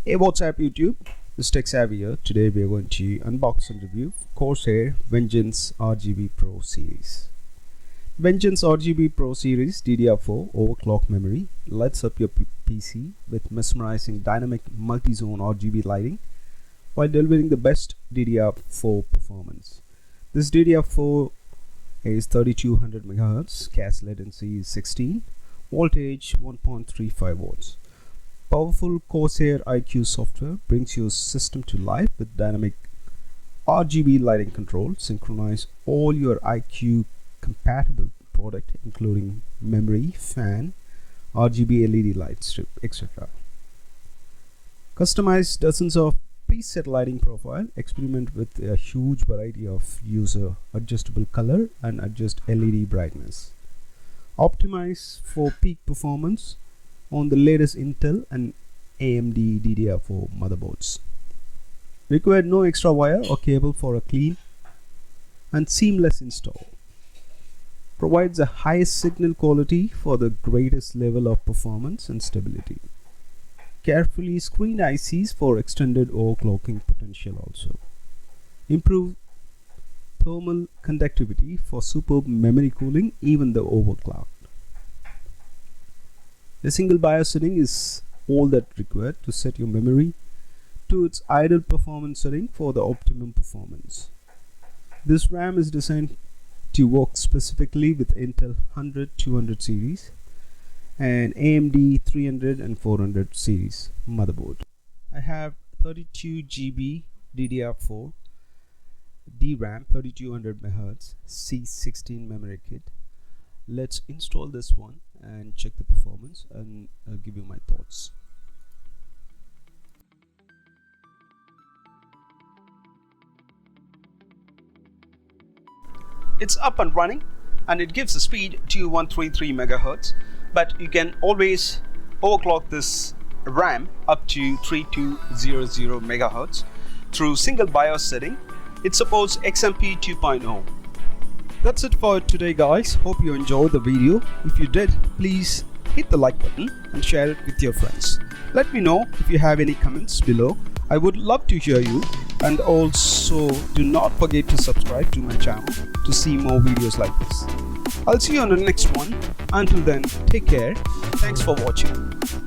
Hey, what's up YouTube? This is Tech Savvy here. Today we are going to unbox and review Corsair VENGENCE RGB Pro series. VENGENCE RGB Pro series DDR4 overclock memory lights up your PC with mesmerizing dynamic multi-zone RGB lighting while delivering the best DDR4 performance. This DDR4 is 3200MHz, CAS latency is 16, voltage 1.35 volts. Powerful Coarsair iCUE software brings your system to life with dynamic RGB lighting control. Synchronize all your iCUE compatible product including memory, fan, RGB LED lights, etc. Customize dozens of preset lighting profile. Experiment with a huge variety of user adjustable color and adjust LED brightness. Optimize for peak performance on the latest Intel and AMD DDR4 motherboards. Require no extra wire or cable for a clean and seamless install. Provides the highest signal quality for the greatest level of performance and stability. Carefully screened ICs for extended overclocking potential also. Improve thermal conductivity for superb memory cooling even the overclock. A single BIOS setting is all that required to set your memory to its ideal performance setting for the optimum performance. This RAM is designed to work specifically with Intel 100-200 series and AMD 300 and 400 series motherboard. I have 32GB DDR4 DRAM 3200MHz C16 memory kit. Let's install this one and check the performance, and I'll give you my thoughts. It's up and running and it gives a speed to 133 MHz, but you can always overclock this RAM up to 3200 MHz through single BIOS setting. It supports XMP 2.0. That's it for today guys. Hope you enjoyed the video. If you did, please hit the like button and share it with your friends. Let me know if you have any comments below. I would love to hear you, and also do not forget to subscribe to my channel to see more videos like this. I'll see you on the next one. Until then, take care. Thanks for watching.